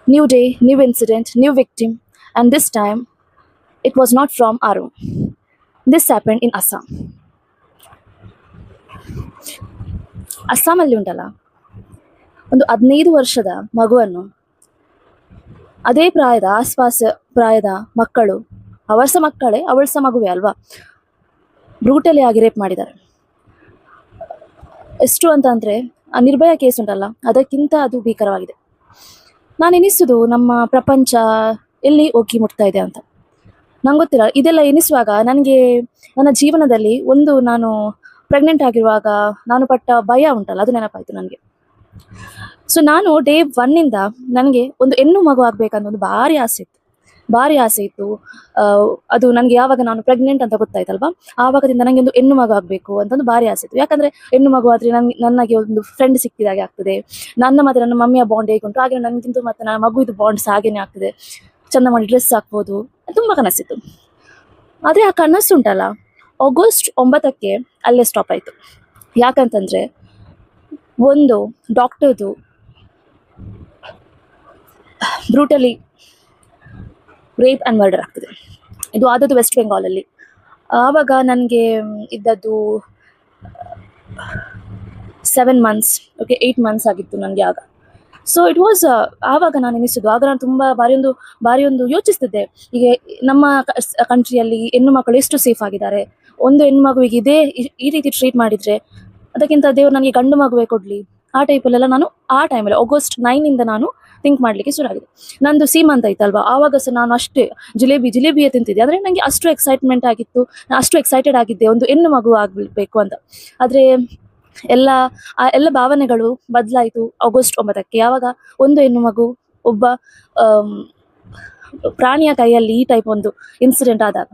New day, new incident, new victim, and this time it was not from Arun. This happened in Assam. ಅಸ್ಸಾಮಲ್ಲಿ ಉಂಟಲ್ಲ, ಒಂದು 15 ವರ್ಷದ ಮಗುವನ್ನು ಅದೇ ಪ್ರಾಯದ ಆಸ್ಪಾಸ್ ಪ್ರಾಯದ ಮಕ್ಕಳು, ಅವರ ಸಹ ಮಕ್ಕಳೇ, ಅವಳ ಸಹ ಮಗುವೆ ಅಲ್ವಾ, ಬ್ರೂಟಲಿ ಆಗಿ ರೇಪ್ ಮಾಡಿದ್ದಾರೆ. ಎಷ್ಟು ಅಂತಂದ್ರೆ ಆ ನಿರ್ಭಯ ಕೇಸ್ ಉಂಟಲ್ಲ, ಅದಕ್ಕಿಂತ ಅದು ಭೀಕರವಾಗಿದೆ. ನಾನು ಎನಿಸುದು ನಮ್ಮ ಪ್ರಪಂಚ ಎಲ್ಲಿ ಹೋಗಿ ಮುಟ್ತಾ ಇದೆ ಅಂತ ನಂಗೆ ಗೊತ್ತಿಲ್ಲ. ಇದೆಲ್ಲ ಎನಿಸುವಾಗ ನನಗೆ ನನ್ನ ಜೀವನದಲ್ಲಿ ನಾನು ಪ್ರೆಗ್ನೆಂಟ್ ಆಗಿರುವಾಗ ನಾನು ಪಟ್ಟ ಭಯ ಉಂಟಲ್ಲ, ಅದು ನೆನಪಾಯ್ತು ನನಗೆ. ಸೊ ನಾನು ಡೇ 1 ನನಗೆ ಒಂದು ಹೆಣ್ಣು ಮಗು ಆಗ್ಬೇಕಂತ ಒಂದು ಭಾರಿ ಆಸೆ ಇತ್ತು, ಭಾರಿ ಆಸೆ ಇತ್ತು. ಅದು ನನಗೆ ಯಾವಾಗ ನಾನು ಪ್ರೆಗ್ನೆಂಟ್ ಅಂತ ಗೊತ್ತಾಯ್ತಲ್ವಾ, ಆವಾಗದಿಂದ ನನಗೆ ಒಂದು ಹೆಣ್ಣು ಮಗು ಆಗಬೇಕು ಅಂತ ಒಂದು ಭಾರಿ ಆಸೆ ಇತ್ತು. ಯಾಕಂದ್ರೆ ಹೆಣ್ಣು ಮಗು ಆದ್ರೆ ನನಗೆ ಒಂದು ಫ್ರೆಂಡ್ ಸಿಕ್ಕಿದಾಗೆ ಆಗ್ತದೆ. ಮತ್ತೆ ನನ್ನ ಮಮ್ಮಿಯ ಬಾಂಡ್ ಹೇಗುಂಟು ಹಾಗೆ ನನಗಿಂತ ಮತ್ತೆ ನನ್ನ ಮಗುವಿದು ಬಾಂಡ್ಸ್ ಹಾಗೇನೆ ಆಗ್ತದೆ. ಚಂದ ಮಾಡಿ ಡ್ರೆಸ್ ಹಾಕ್ಬೋದು, ತುಂಬಾ ಕನಸಿತ್ತು. ಆದ್ರೆ ಆ ಕನಸು ಉಂಟಲ್ಲ, ಆಗಸ್ಟ್ 9ಕ್ಕೆ ಅಲ್ಲೇ ಸ್ಟಾಪ್ ಆಯ್ತು. ಯಾಕಂತಂದ್ರೆ ಒಂದು ಡಾಕ್ಟರ್ದು ಬ್ರೂಟಲಿ ರೇಪ್ ಅಂಡ್ ಮರ್ಡರ್ ಆಗ್ತದೆ. ಇದು ಆದದ್ದು ವೆಸ್ಟ್ ಬೆಂಗಾಲಲ್ಲಿ. ಆವಾಗ ನನಗೆ ಇದ್ದದ್ದು 7 months, ಓಕೆ 8 months ಆಗಿತ್ತು ನನಗೆ ಆಗ. ಸೊ ಇಟ್ ವಾಸ್, ಆವಾಗ ನಾನು ಎನಿಸಿದ್ದು, ಆಗ ನಾನು ತುಂಬ ಬಾರಿ ಒಂದು ಯೋಚಿಸ್ತಿದ್ದೆ, ಈಗ ನಮ್ಮ ಕಂಟ್ರಿಯಲ್ಲಿ ಹೆಣ್ಣು ಮಕ್ಕಳು ಎಷ್ಟು ಸೇಫ್ ಆಗಿದ್ದಾರೆ. ಒಂದು ಹೆಣ್ಣು ಮಗುವಿಗೆ ಈ ರೀತಿ ಟ್ರೀಟ್ ಮಾಡಿದ್ರೆ ಅದಕ್ಕಿಂತ ದೇವ್ರು ನನಗೆ ಗಂಡು ಮಗುವೆ ಕೊಡ್ಲಿ, ಆ ಟೈಪಲ್ಲೆಲ್ಲ ನಾನು ಆ ಟೈಮಲ್ಲಿ ಆಗಸ್ಟ್ 9 ನಾನು ಥಿಂಕ್ ಮಾಡ್ಲಿಕ್ಕೆ ಶುರು ಆಗಿದೆ. ನಂದು ಸೀಮಂತ ಐತಲ್ವಾ, ಆವಾಗ ಸಹ ನಾನು ಅಷ್ಟೇ ಜಿಲೇಬಿಯೇ ತಿಂತಿದ್ದೆ. ಅಂದ್ರೆ ನನಗೆ ಅಷ್ಟು ಎಕ್ಸೈಟ್ಮೆಂಟ್ ಆಗಿತ್ತು, ನಾನು ಅಷ್ಟು ಎಕ್ಸೈಟೆಡ್ ಆಗಿದ್ದೆ ಒಂದು ಹೆಣ್ಣು ಮಗು ಆಗ್ಬೇಕು ಅಂತ. ಆದ್ರೆ ಎಲ್ಲ ಭಾವನೆಗಳು ಬದಲಾಯಿತು ಆಗಸ್ಟ್ 9ಕ್ಕೆ, ಯಾವಾಗ ಒಂದು ಹೆಣ್ಣು ಮಗು ಒಬ್ಬ ಪ್ರಾಣಿಯ ಕೈಯಲ್ಲಿ ಈ ಟೈಪ್ ಒಂದು ಇನ್ಸಿಡೆಂಟ್ ಆದಾಗ.